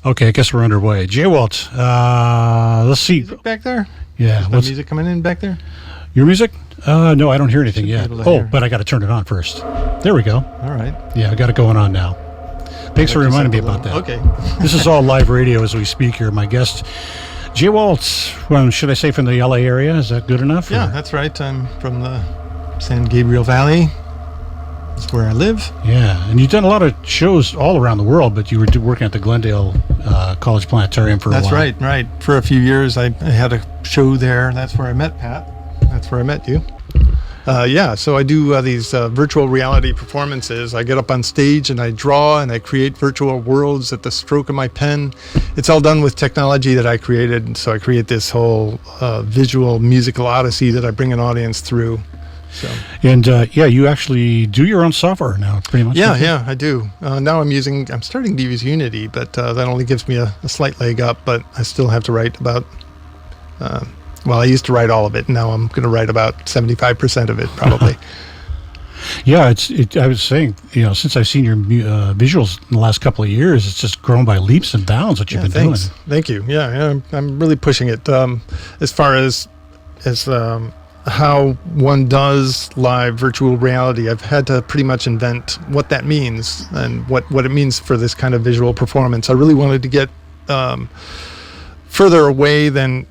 Okay, I guess we're underway. J-Walt, let's see. Music back there? Yeah. Is music coming in back there? Your music? No, I don't hear anything yet. Hear. But I got to turn it on first. There we go. All right. Yeah, I got it going on now. Thanks for reminding me about that. Okay. This is all live radio as we speak here. My guest, J-Walt, well, should I say from the LA area? Is that good enough? Yeah, that's right. I'm from the San Gabriel Valley. That's where I live. Yeah, and you've done a lot of shows all around the world, but you were working at the Glendale College Planetarium for a while. That's right. For a few years, I had a show there. That's where I met Pat. That's where I met you. So I do these virtual reality performances. I get up on stage and I draw and I create virtual worlds at the stroke of my pen. It's all done with technology that I created. So I create this whole visual musical odyssey that I bring an audience through. So. And you actually do your own software now, pretty much. Yeah, I do. Now I'm starting to use Unity, but that only gives me a slight leg up. But I still have to write about. I used to write all of it. Now I'm going to write about 75% of it, probably. Yeah, I was saying, since I've seen your visuals in the last couple of years, it's just grown by leaps and bounds what you've been doing. Thank you. Yeah, I'm really pushing it as far as how one does live virtual reality. I've had to pretty much invent what that means and what it means for this kind of visual performance. I really wanted to get further away than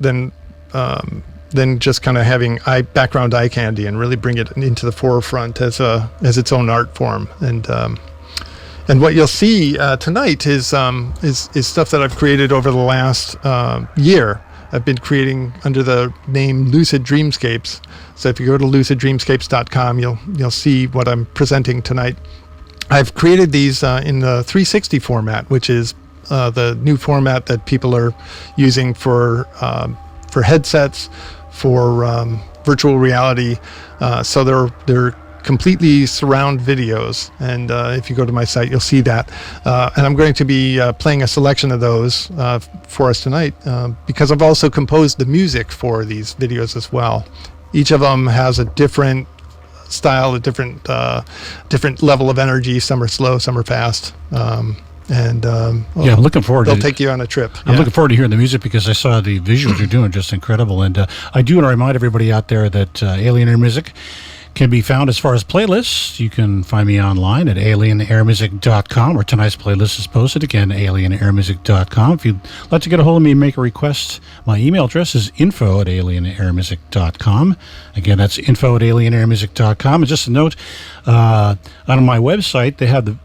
just kind of having background eye candy and really bring it into the forefront as its own art form. And what you'll see tonight is stuff that I've created over the last year. I've been creating under the name Lucid Dreamscapes. So if you go to luciddreamscapes.com, you'll see what I'm presenting tonight. I've created these in the 360 format, which is the new format that people are using for headsets, for virtual reality. So they're completely surround videos, and if you go to my site, you'll see that. And I'm going to be playing a selection of those for us tonight because I've also composed the music for these videos as well. Each of them has a different style, a different level of energy. Some are slow, some are fast. I'm looking forward to it. They'll take you on a trip. I'm looking forward to hearing the music because I saw the visuals you're doing, just incredible. And I do want to remind everybody out there that Alien Air Music can be found as far as playlists. You can find me online at alienairmusic.com, where tonight's playlist is posted. Again, alienairmusic.com. If you'd like to get a hold of me and make a request, my email address is info@alienairmusic.com. Again, that's info@alienairmusic.com. And just a note, on my website, they have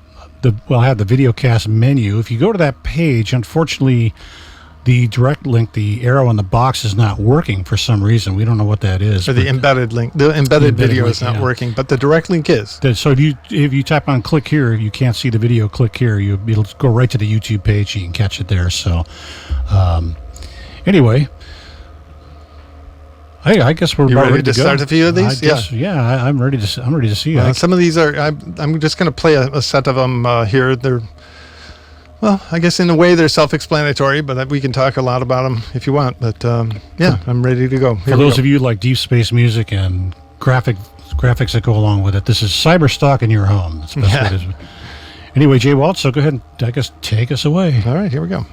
I have the videocast menu. If you go to that page, unfortunately, the direct link, the arrow on the box, is not working for some reason. We don't know what that is. Or the embedded link. The embedded video is not working, but the direct link is. So if you tap on click here, you can't see the video. Click here, it'll go right to the YouTube page. You can catch it there. So anyway, I guess we're ready to start a few of these. I'm ready to see. Some of these are. I'm just going to play a set of them here. They're. Well, I guess in a way they're self-explanatory, but we can talk a lot about them if you want. But I'm ready to go. For those of you who like deep space music and graphics that go along with it, this is Cyberstock in your home. That's the best way it is. Anyway, J Waltz, so go ahead and take us away. All right, here we go.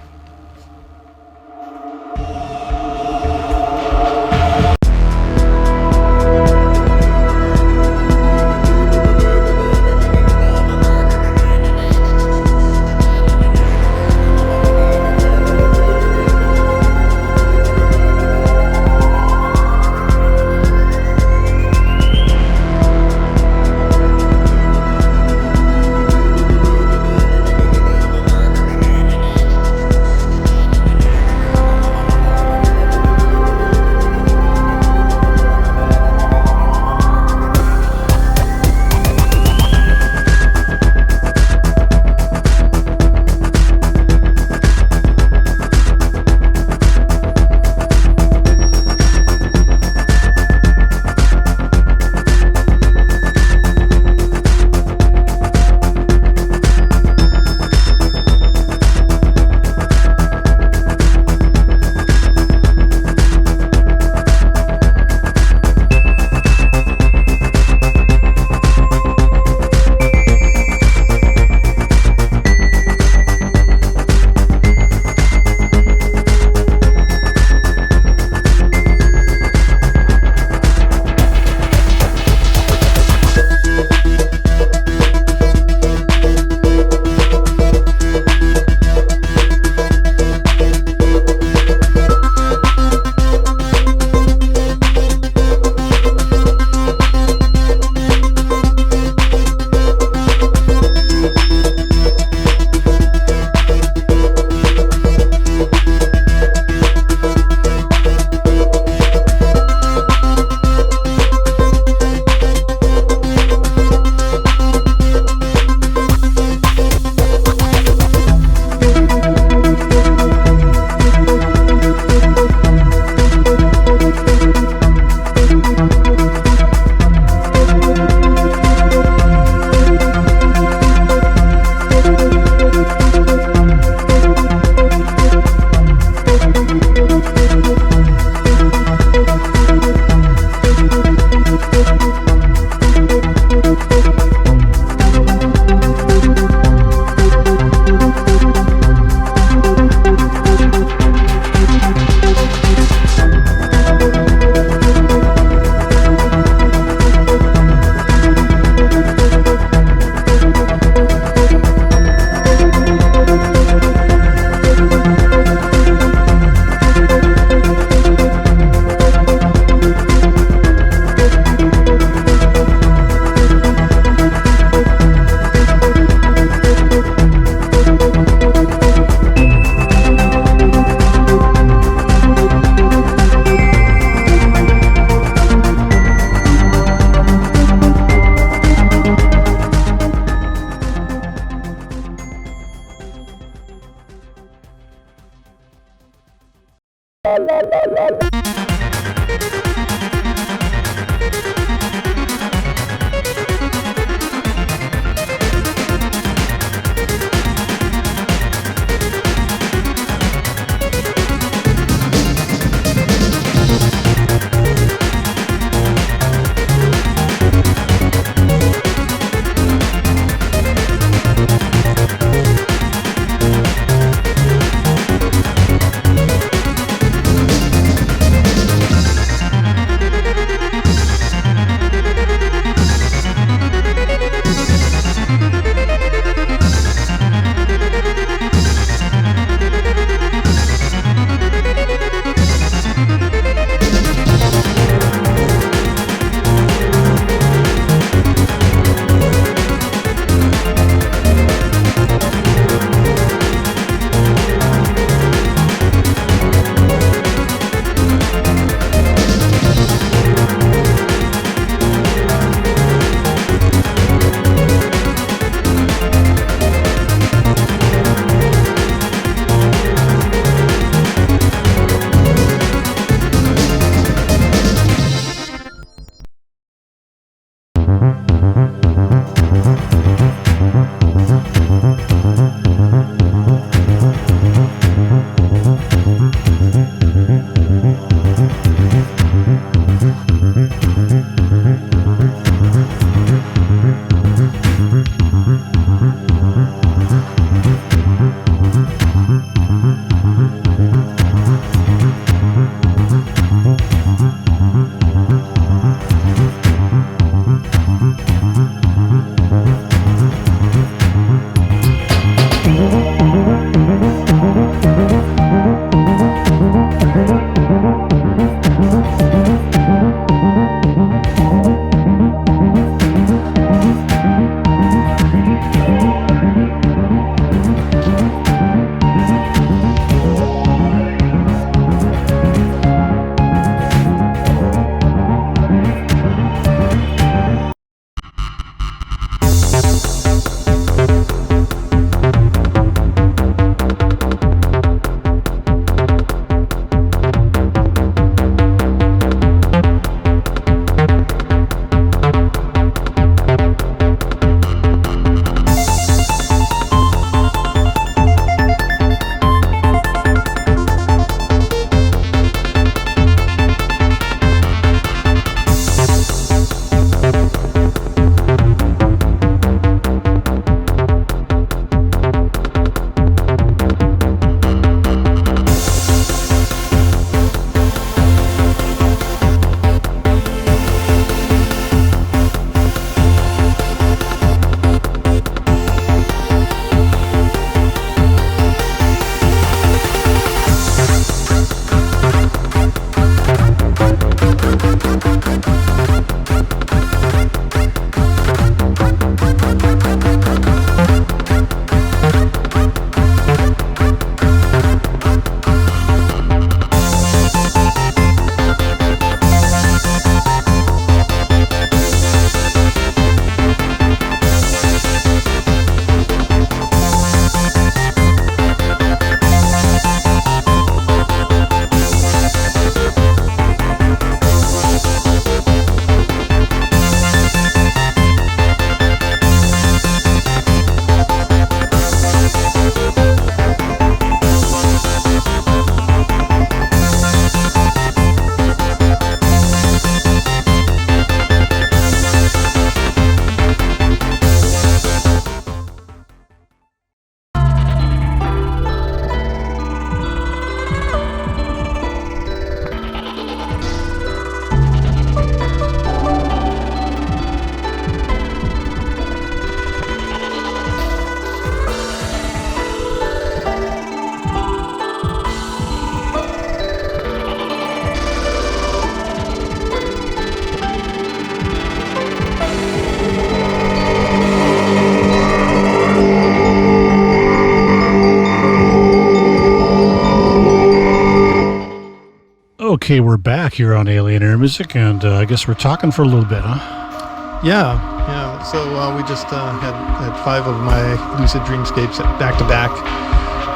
Okay, we're back here on Alien Air Music, and I guess we're talking for a little bit, huh? Yeah. So we just had 5 of my lucid dreamscapes back to back.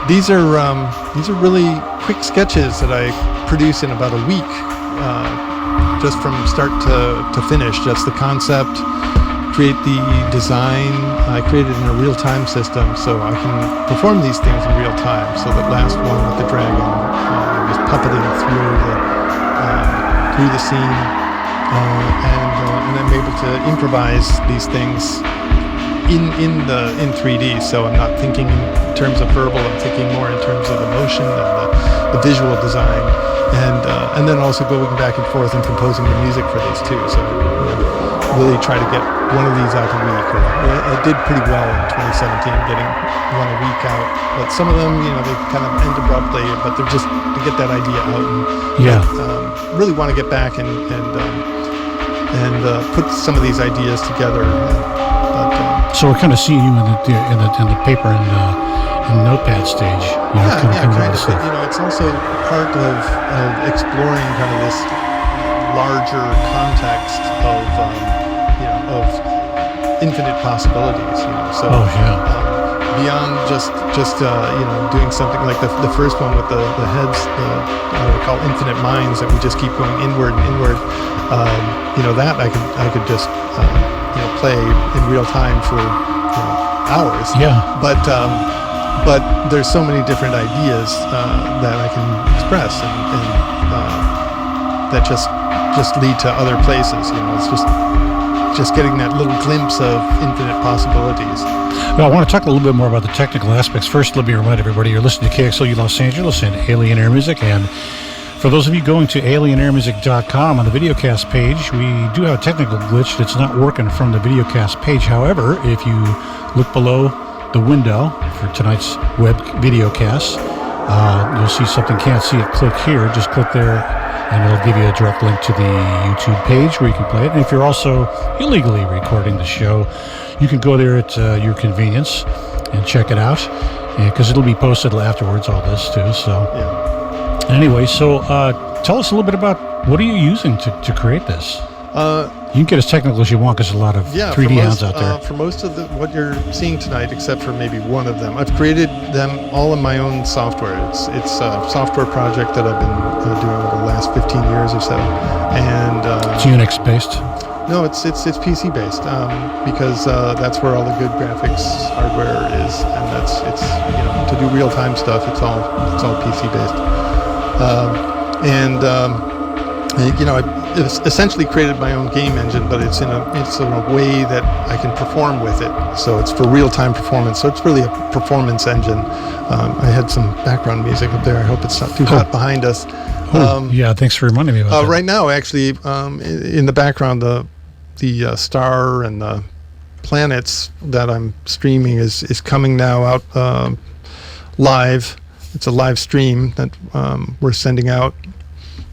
these are really quick sketches that I produce in about a week, just from start to finish. Just the concept, create the design. I created in a real-time system, so I can perform these things in real time. So that last one with the dragon, I was puppeting through the scene, and I'm able to improvise these things in 3D. So I'm not thinking in terms of verbal. I'm thinking more in terms of emotion and the visual design, and then also going back and forth and composing the music for these too. So really try to get one of these out a week. I did pretty well in 2017 getting one a week out, but some of them, they kind of end abruptly, but they're just to get that idea out and really want to get back and put some of these ideas together. So we're kind of seeing you in the paper and notepad stage. Kind of. But, it's also part of exploring kind of this larger context of infinite possibilities. So beyond just doing something like the first one with the heads, what we call infinite minds, that we just keep going inward and inward. That I could just play in real time for hours. Yeah. But there's so many different ideas that I can express, and that just lead to other places. It's just getting that little glimpse of infinite possibilities. Well, I want to talk a little bit more about the technical aspects. First, let me remind everybody you're listening to KXLU Los Angeles and Alien Air Music, and for those of you going to alienairmusic.com on the videocast page, we do have a technical glitch that's not working from the videocast page. However, if you look below the window for tonight's web videocast, you'll see something. Can't see it, click here. Just click there, and it'll give you a direct link to the YouTube page where you can play it. And if you're also illegally recording the show, you can go there at your convenience and check it out, because it'll be posted afterwards, all this too. So anyway, so tell us a little bit about what are you using to create this? You can get as technical as you want, because there's a lot of 3D hounds out there. For most of what you're seeing tonight, except for maybe one of them, I've created them all in my own software. It's a software project that I've been doing over the last 15 years or so. And it's Unix based? No, it's PC based, because that's where all the good graphics hardware is, and it's to do real time stuff. It's all PC based. I essentially created my own game engine, but it's in a way that I can perform with it. So it's for real-time performance. So it's really a performance engine. I had some background music up there. I hope it's not too hot behind us. Thanks for reminding me about that. Right now, actually, in the background, the star and the planets that I'm streaming is coming now out live. It's a live stream that we're sending out.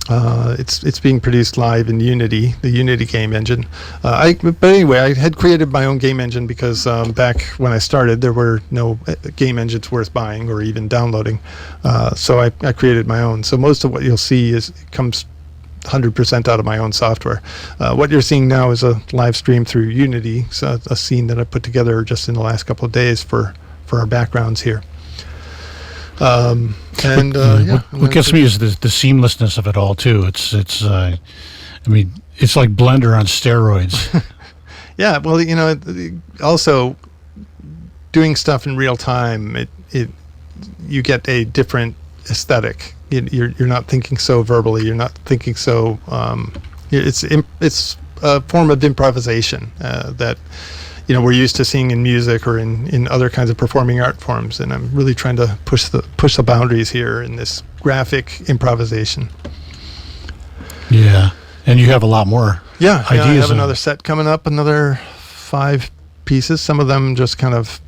It's being produced live in Unity, the Unity game engine. But anyway, I had created my own game engine because back when I started, there were no game engines worth buying or even downloading. So I created my own. So most of what you'll see comes 100% out of my own software. What you're seeing now is a live stream through Unity, so a scene that I put together just in the last couple of days for our backgrounds here. What gets me is the seamlessness of it all too. It's like Blender on steroids. Yeah, well, also doing stuff in real time, you get a different aesthetic. You're not thinking so verbally. You're not thinking so. It's a form of improvisation that we're used to seeing in music or in other kinds of performing art forms, and I'm really trying to push the boundaries here in this graphic improvisation. Yeah, and you have a lot more. Yeah, ideas. I have another set coming up, another 5 pieces. Some of them just kind of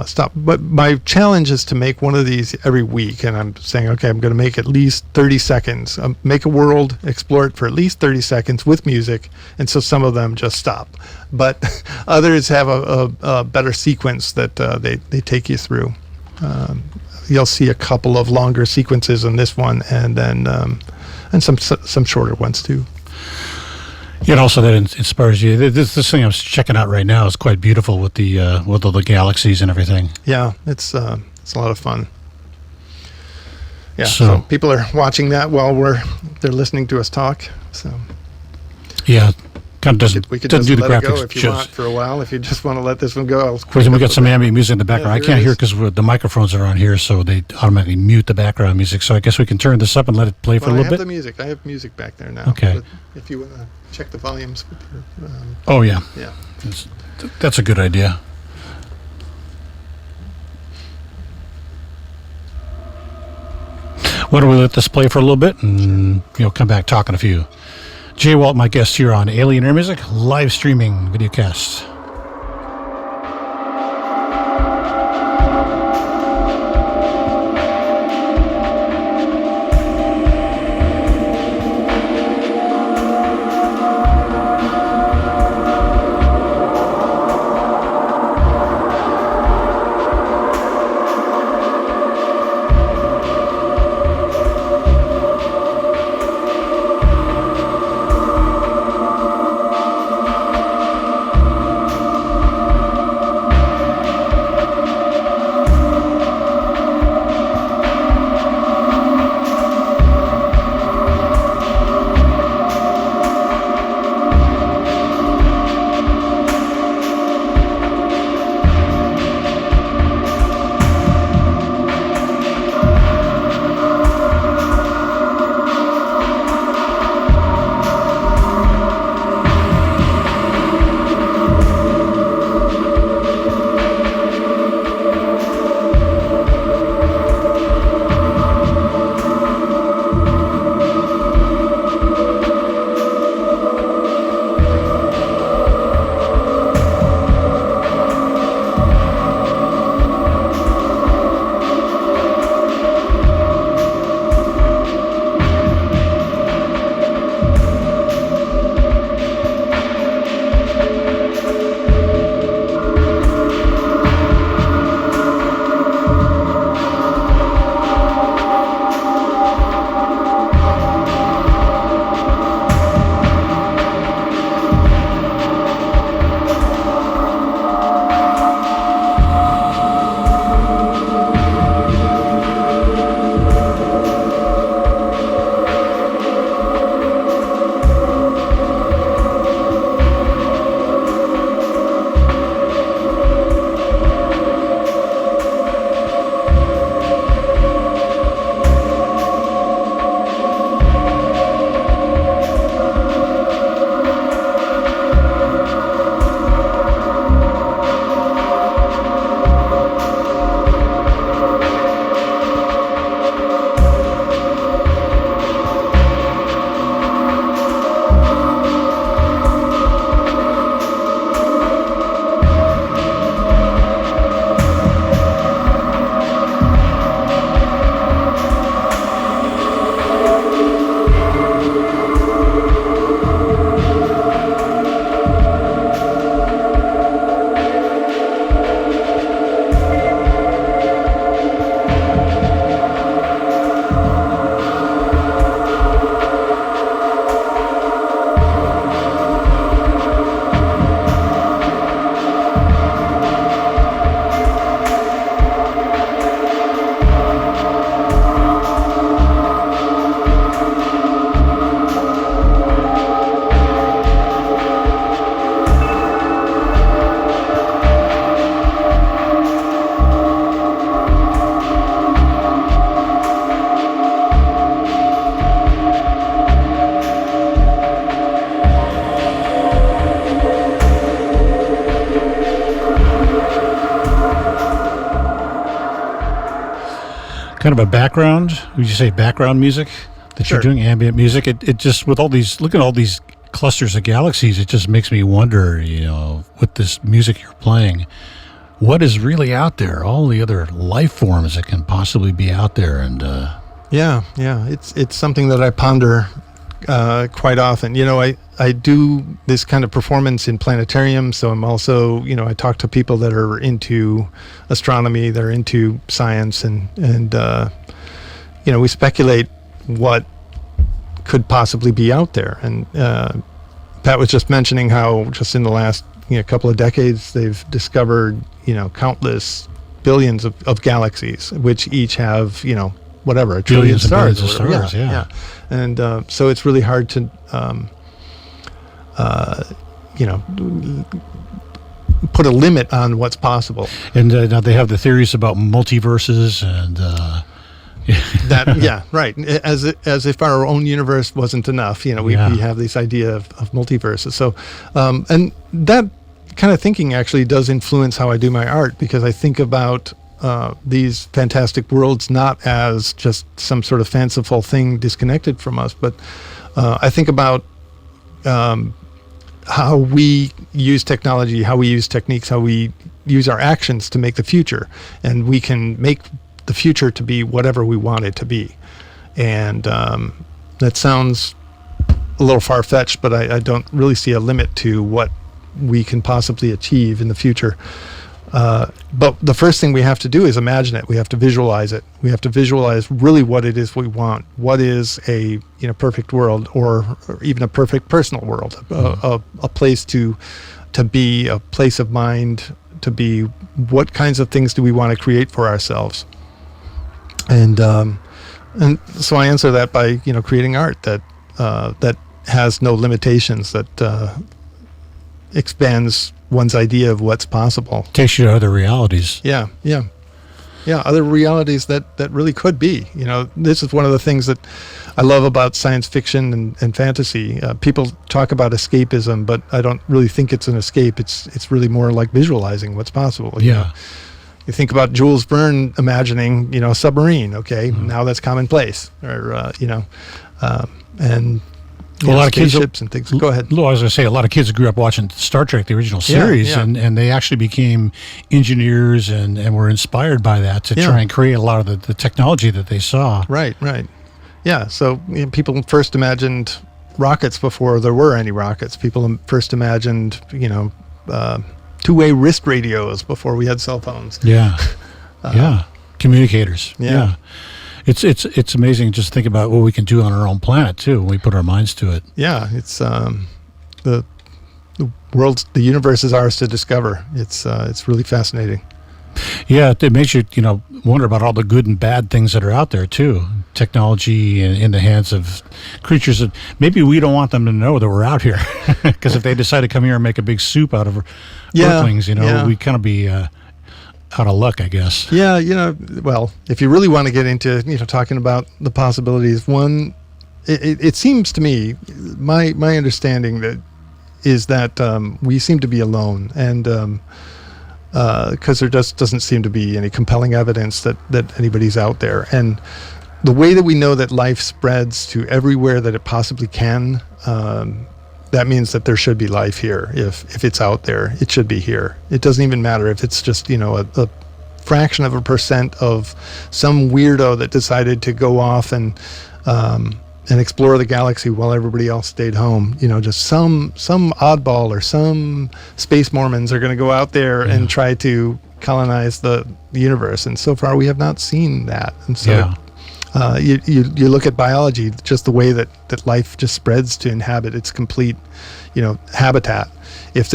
stop. But my challenge is to make one of these every week, and I'm saying, okay, I'm going to make at least 30 seconds. Make a world, explore it for at least 30 seconds with music, and so some of them just stop. But others have a better sequence that they take you through. You'll see a couple of longer sequences in this one, and then and some shorter ones too. Yeah, and also that inspires you. This thing I'm checking out right now is quite beautiful with all the galaxies and everything. Yeah, it's a lot of fun. Yeah. So- So people are watching that while they're listening to us talk. So Yeah, kind of doesn't we could doesn't just do the let it go graphics if you justice. want for a while. If you just want to let this one go, I'll Of course, we got some ambient music in the background. I here can't it hear is. because the microphones are on here, so they automatically mute the background music. So I guess we can turn this up and let it play for Well, a I little have bit. the music. I have music back there now. Okay. But if you want to check the volumes with your, Oh yeah, yeah. that's a good idea. Why don't we let this play for a little bit and come back talking a few. J-Walt, my guest here on Alien Air Music, live streaming videocast. kind of a background, would you say background music that Sure. you're doing, ambient music? It just, with all these, look at all these clusters of galaxies, it just makes me wonder, you know, with this music you're playing, what is really out there, all the other life forms that can possibly be out there. And Yeah, it's something that I ponder quite often. You know, I do this kind of performance in planetariums, so I'm also, you know, I talk to people that are into astronomy, that are into science, and you know, we speculate what could possibly be out there. And Pat was just mentioning how just in the last couple of decades they've discovered, you know, countless billions of galaxies, which each have, you know, whatever, a trillion Billions and stars. billions or of whatever. stars, yeah. And so it's really hard to, put a limit on what's possible. And now they have the theories about multiverses and. Right. As if our own universe wasn't enough. We have this idea of multiverses. So, and that kind of thinking actually does influence how I do my art, because I think about these fantastic worlds not as just some sort of fanciful thing disconnected from us, but I think about how we use technology, how we use techniques, how we use our actions to make the future, and we can make the future to be whatever we want it to be. And that sounds a little far-fetched, but I don't really see a limit to what we can possibly achieve in the future. But the first thing we have to do is imagine it. We have to visualize it. We have to visualize really what it is we want. What is a perfect world, or even a perfect personal world, a place to be, a place of mind to be. What kinds of things do we want to create for ourselves? And so I answer that by creating art that has no limitations, that expands one's idea of what's possible. Takes you to other realities. Yeah, other realities that really could be. This is one of the things that I love about science fiction and fantasy. People talk about escapism, but I don't really think it's an escape. It's really more like visualizing what's possible. You think about Jules Verne imagining, a submarine. Okay, now that's commonplace. Or and a lot of kids spaceships and things. Go ahead. I was going to say, a lot of kids grew up watching Star Trek, the original series, and they actually became engineers and were inspired by that to try and create a lot of the technology that they saw. Right. Yeah. So people first imagined rockets before there were any rockets. People first imagined, two-way wrist radios before we had cell phones. Communicators. It's amazing just to think about what we can do on our own planet too when we put our minds to it. It's the universe is ours to discover. It's really fascinating. It makes you wonder about all the good and bad things that are out there too. Technology in the hands of creatures that maybe we don't want them to know that we're out here, because if they decide to come here and make a big soup out of Earthlings, we kind of be out of luck, I guess. Well, if you really want to get into talking about the possibilities, one, it seems to me, my understanding is that we seem to be alone, and because there just doesn't seem to be any compelling evidence that anybody's out there. And the way that we know that life spreads to everywhere that it possibly can, that means that there should be life here. If it's out there, it should be here. It doesn't even matter if it's just a fraction of a percent of some weirdo that decided to go off and explore the galaxy while everybody else stayed home. Just some oddball or some space Mormons are going to go out there and try to colonize the universe. And so far we have not seen that. And so you look at biology, just the way that life just spreads to inhabit its complete, habitat. If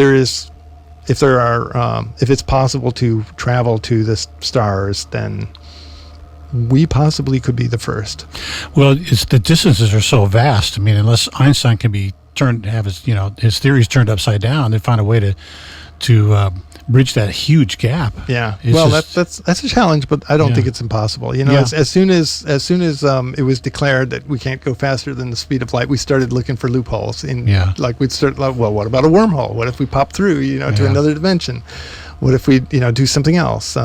it's possible to travel to the stars, then we possibly could be the first. Well, the distances are so vast. I mean, unless Einstein can have his theories turned upside down, they find a way to bridge that huge gap. That's a challenge, but I don't think it's impossible. As soon as it was declared that we can't go faster than the speed of light, we started looking for loopholes. We'd start what about a wormhole? What if we pop through, to another dimension? What if we, do something else?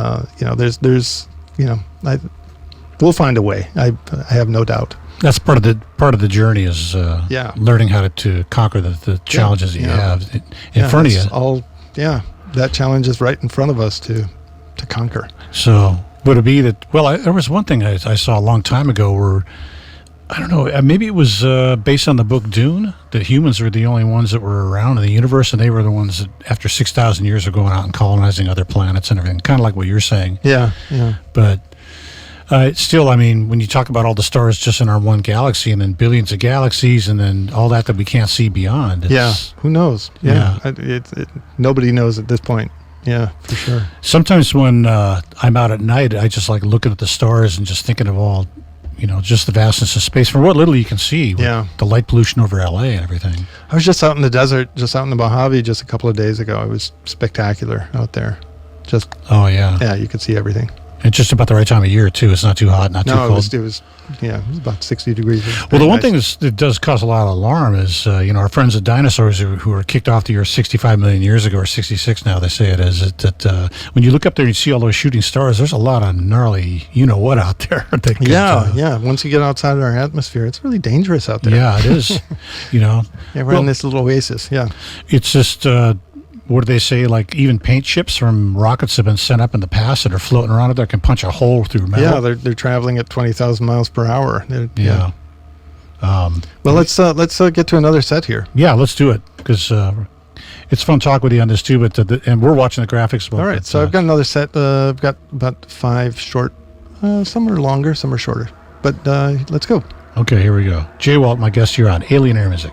We'll find a way. I have no doubt. That's part of the journey is learning how to conquer the challenges that you have in front of you. That challenge is right in front of us to conquer. So would it be that? Well, there was one thing I saw a long time ago where I don't know. Maybe it was based on the book Dune. That humans were the only ones that were around in the universe, and they were the ones that, after 6,000 years, are going out and colonizing other planets and everything. Kind of like what you're saying. But still, I mean, when you talk about all the stars just in our one galaxy, and then billions of galaxies, and then all that we can't see beyond. Who knows? Nobody knows at this point. Yeah, for sure. Sometimes when I'm out at night, I just like looking at the stars and just thinking of all just the vastness of space for what little you can see. With Yeah. the light pollution over LA and everything. I was just out in the desert, just out in the Mojave just a couple of days ago. It was spectacular out there. Just, Oh yeah. yeah, you could see everything. And just about the right time of year too. It's not too hot, not too No, cold. it was about 60 degrees. It was Well, very the one nice. thing that does cause a lot of alarm is, our friends the dinosaurs who were kicked off the earth 65 million years ago, or 66 now, they say it is, that when you look up there and you see all those shooting stars, there's a lot of gnarly, what out there. That could, Yeah. Once you get outside of our atmosphere, it's really dangerous out there. Yeah, it is. Yeah, we're Well- in this little oasis. Yeah. It's just, what do they say? Like even paint ships from rockets have been sent up in the past that are floating around up there can punch a hole through metal. Yeah, they're traveling at 20,000 miles per hour. Yeah. Well, let's get to another set here. Yeah, let's do it because it's fun talking with you on this too. But and we're watching the graphics. All right, so I've got another set. I've got about 5 short. Some are longer, some are shorter. But let's go. Okay, here we go. J-Walt, my guest here on Alien Air Music.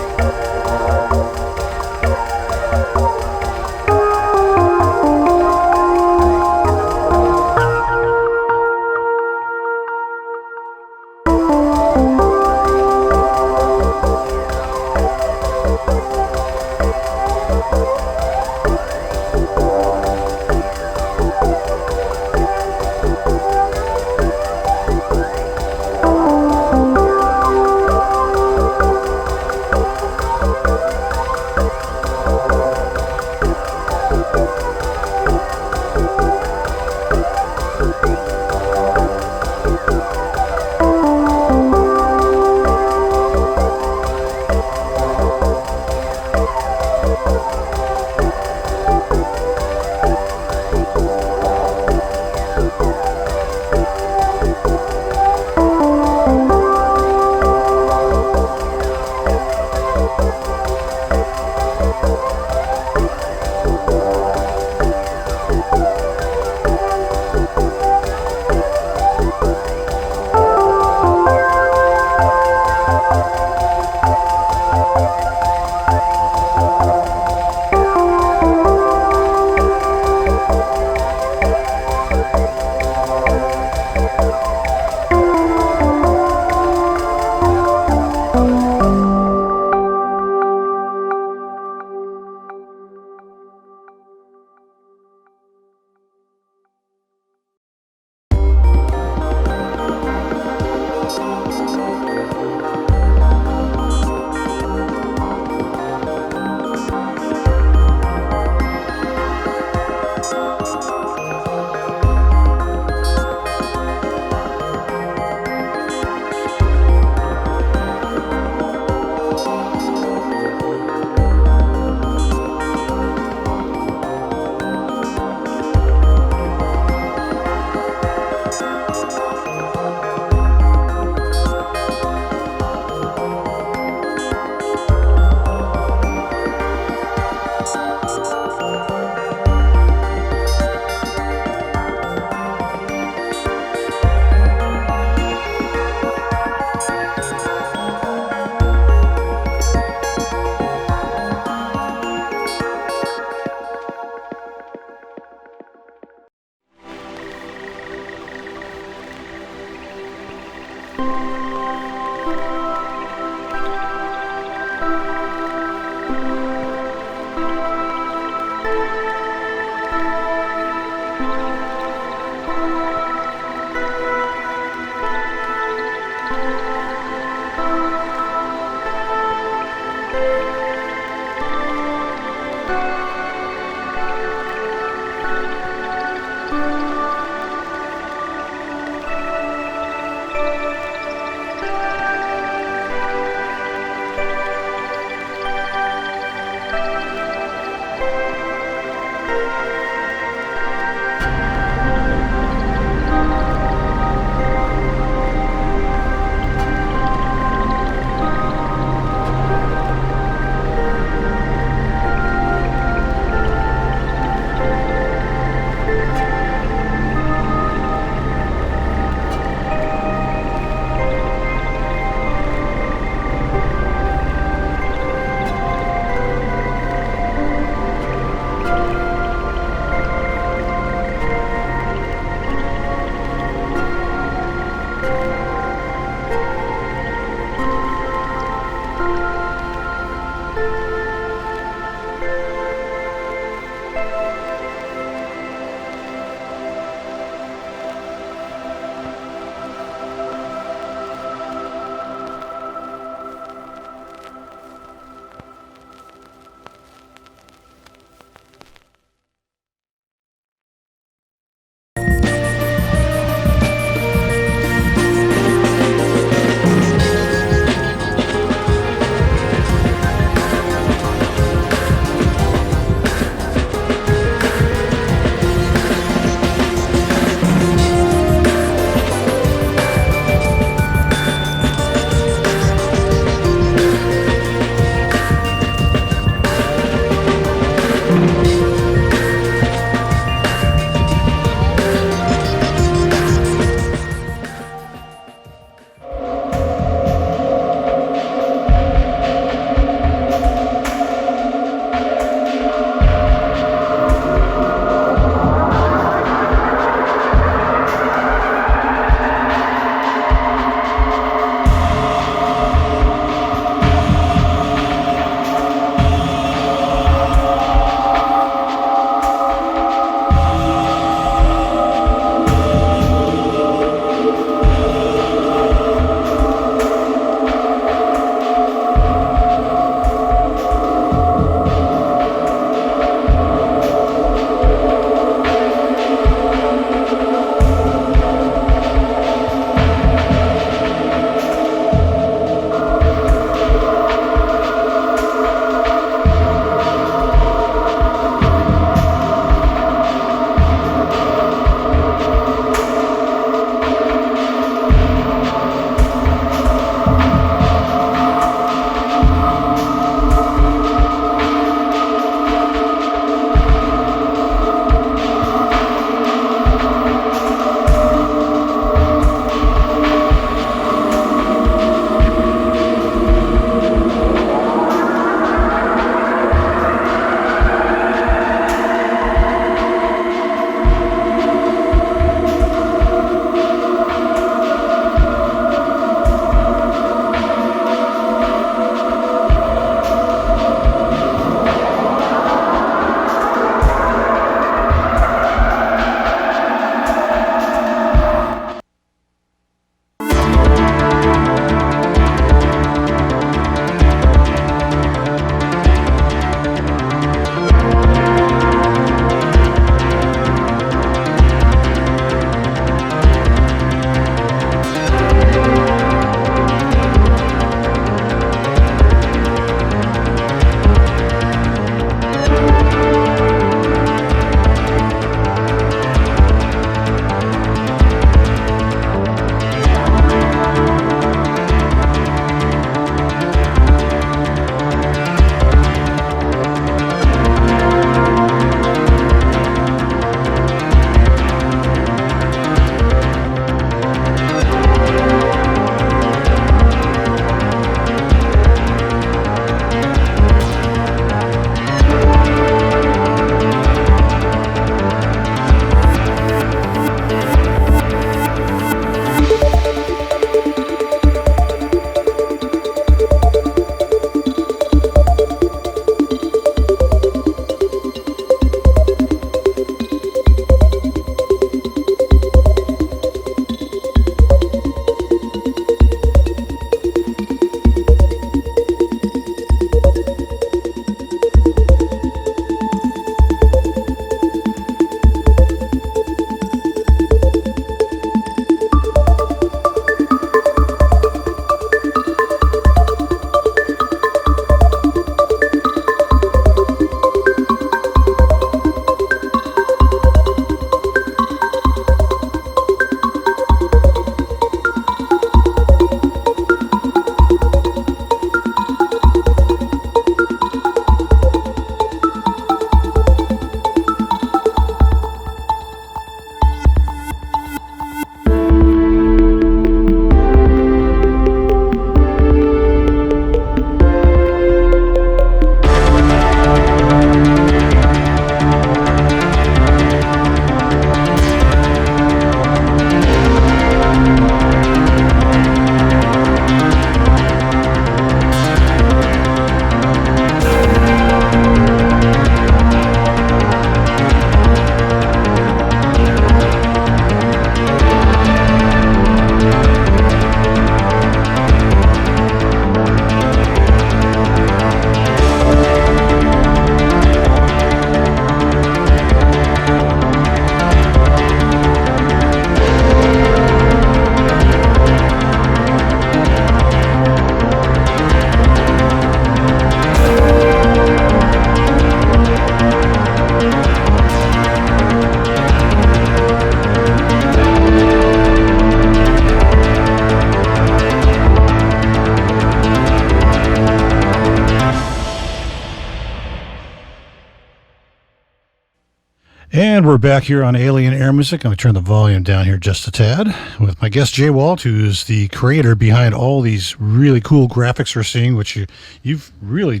And we're back here on Alien Air Music. I'm going to turn the volume down here just a tad with my guest J-Walt, who's the creator behind all these really cool graphics we're seeing, which you've really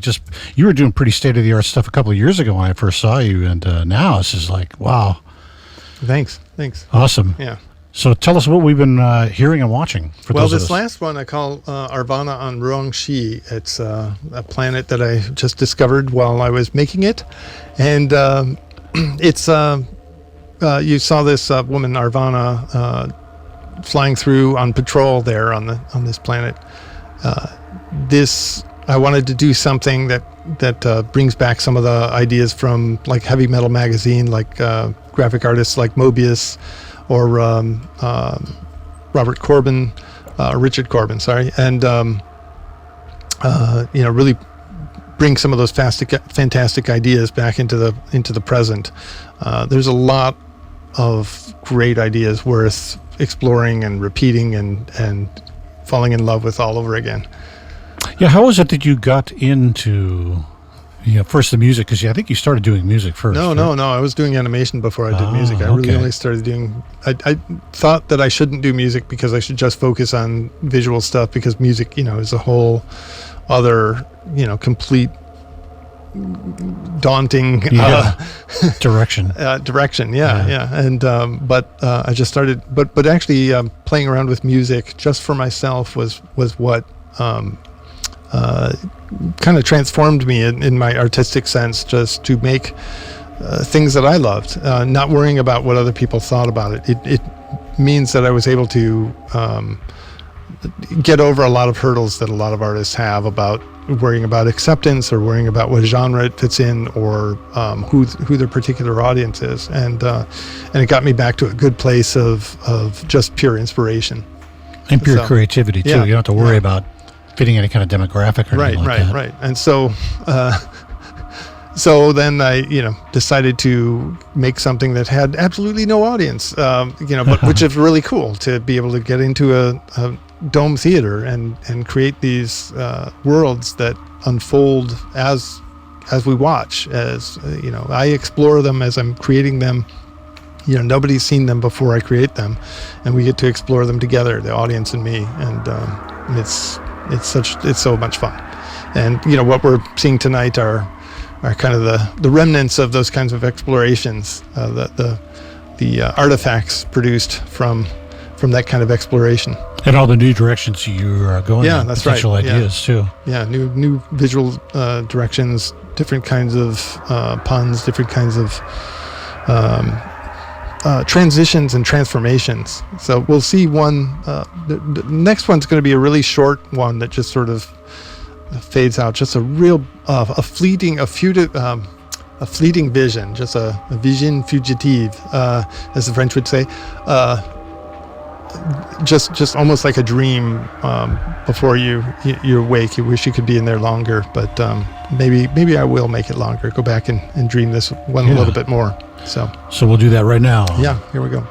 you were doing pretty state-of-the-art stuff a couple of years ago when I first saw you, and now it's just like, wow. Thanks. Awesome. Yeah. So tell us what we've been hearing and watching. Well, this last one I call Arvana on Rongxi. It's a planet that I just discovered while I was making it, and it's you saw this woman Arvana flying through on patrol there on this planet. I wanted to do something that brings back some of the ideas from like Heavy Metal magazine, like graphic artists like Mobius or Richard Corbin, sorry, and really bring some of those fantastic ideas back into the present. There's a lot of great ideas worth exploring and repeating and falling in love with all over again. Yeah, how was it that you got into first the music? Because I think you started doing music first. No. I was doing animation before I did music. I really only started doing. I thought that I shouldn't do music because I should just focus on visual stuff, because music, is a whole other, complete daunting direction. Yeah. And but I just started. But actually, playing around with music just for myself was what. Kind of transformed me in my artistic sense, just to make things that I loved, not worrying about what other people thought about it. It means that I was able to get over a lot of hurdles that a lot of artists have about worrying about acceptance or worrying about what genre it fits in, or who their particular audience is, and it got me back to a good place of just pure inspiration and pure creativity too. You don't have to worry about fitting any kind of demographic or anything like that. Right. And so then I decided to make something that had absolutely no audience, but which is really cool to be able to get into a dome theater and create these worlds that unfold as we watch, as I explore them as I'm creating them. Nobody's seen them before I create them, and we get to explore them together, the audience and me, and it's so much fun. And what we're seeing tonight are kind of the remnants of those kinds of explorations, the artifacts produced from that kind of exploration, and all the new directions you are going. Yeah, that's right. Potential ideas too. Yeah, new visual directions, different kinds of puns, different kinds of transitions and transformations. So we'll see one. The next one's going to be a really short one that just sort of fades out. Just a real, a fleeting vision. Just a vision fugitive, as the French would say. Just almost like a dream before you awake. You wish you could be in there longer, but maybe I will make it longer. Go back and dream this one a little bit more. So we'll do that right now. Yeah, here we go.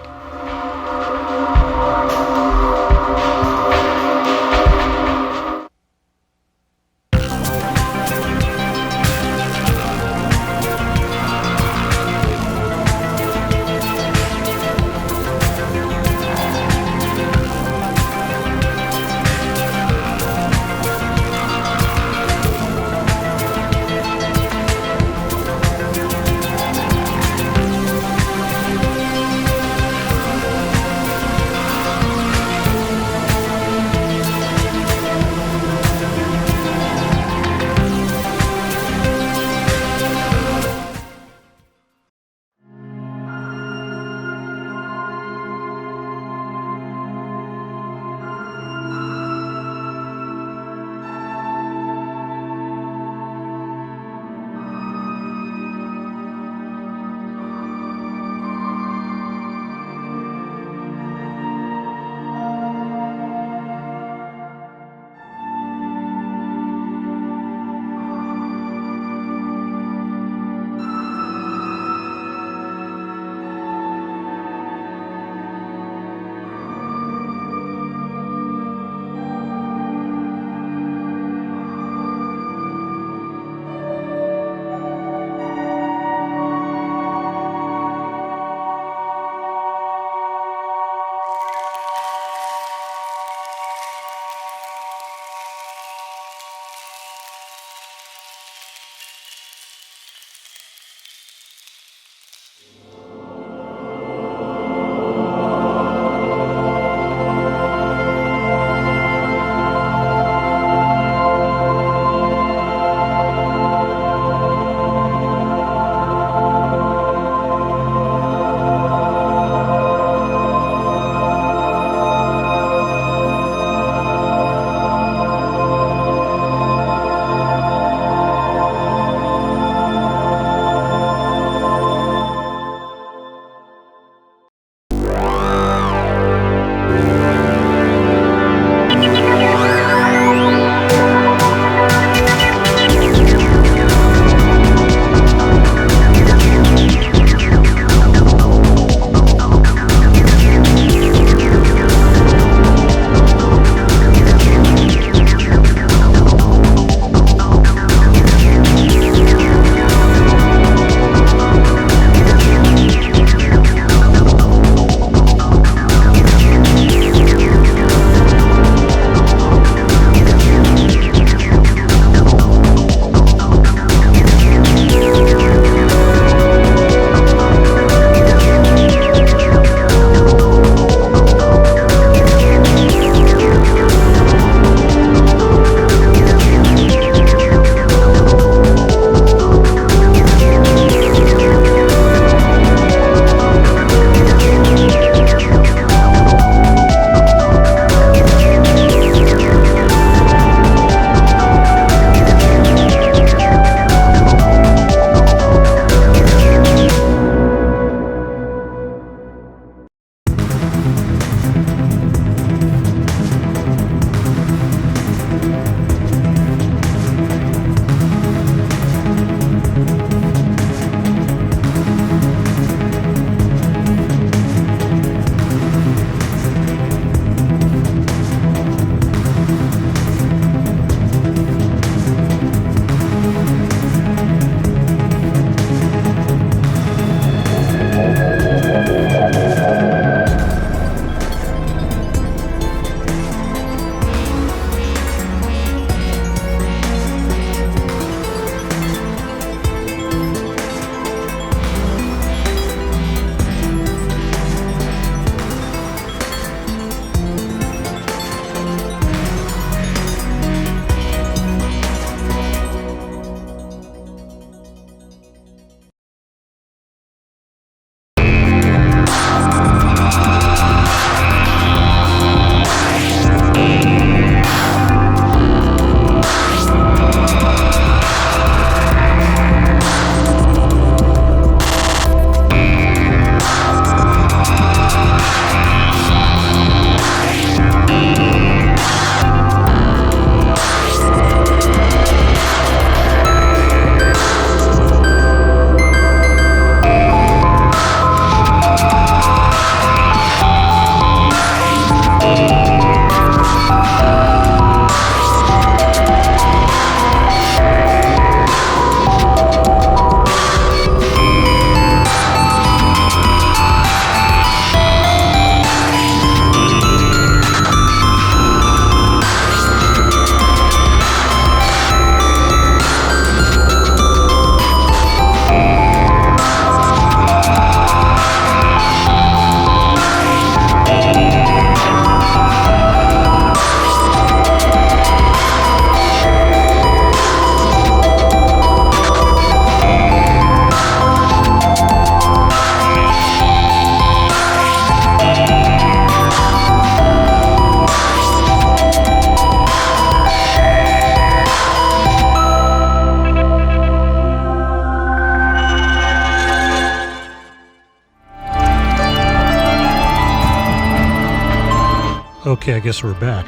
Okay, I guess we're back.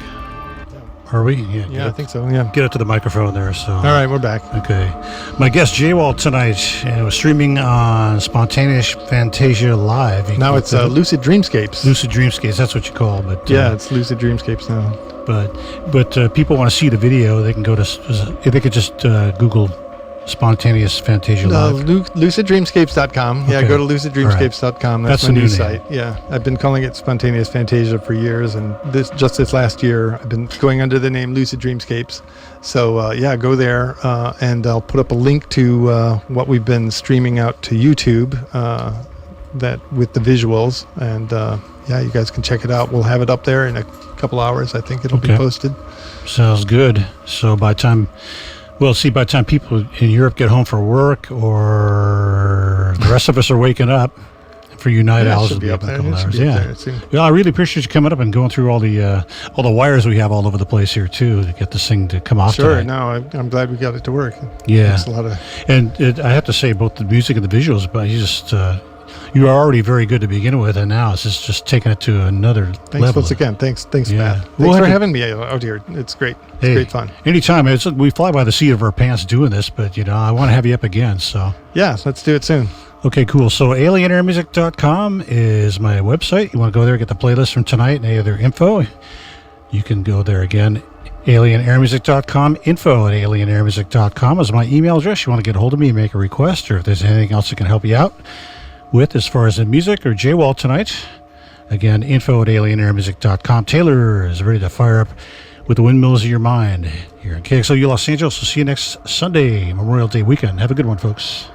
Are we? Yeah, I think so. Yeah. Get up to the microphone there. So. All right, we're back. Okay. My guest J-Walt tonight, and it was streaming on Spontaneous Fantasia Live. Now it's Lucid Dreamscapes. Lucid Dreamscapes, that's what you call it. But, yeah, it's Lucid Dreamscapes now. But people want to see the video. They can go to. They could just Google Spontaneous Fantasia Live. LucidDreamscapes.com. Okay. Yeah, go to LucidDreamscapes.com. That's my the new new site. Yeah, I've been calling it Spontaneous Fantasia for years, and this last year, I've been going under the name Lucid Dreamscapes. So yeah, go there, and I'll put up a link to what we've been streaming out to YouTube, that with the visuals, and yeah, you guys can check it out. We'll have it up there in a couple hours. I think it'll be posted. Sounds good. So by the time people in Europe get home for work, or the rest of us are waking up for you night owls, it'll be up there. Yeah, I really appreciate you coming up and going through all the wires we have all over the place here too to get this thing to come off. Sure. Tonight. No, I'm glad we got it to work. Yeah, it's a lot of. And I have to say, both the music and the visuals, but you are already very good to begin with, and now it's just taking it to another level. Thanks once again. Thanks, yeah. Matt. Thanks for having me out here. It's great. It's great fun. Anytime. We fly by the seat of our pants doing this, but I want to have you up again. So yeah, let's do it soon. Okay, cool. So alienairmusic.com is my website. You want to go there, get the playlist from tonight and any other info. You can go there again. alienairmusic.com. info@alienairmusic.com is my email address. You want to get a hold of me, make a request, or if there's anything else that can help you out with as far as the music or J-Walt tonight. Again, info@alienairmusic.com. Taylor is ready to fire up with the windmills of your mind here in KXLU Los Angeles. We'll see you next Sunday, Memorial Day weekend. Have a good one, folks.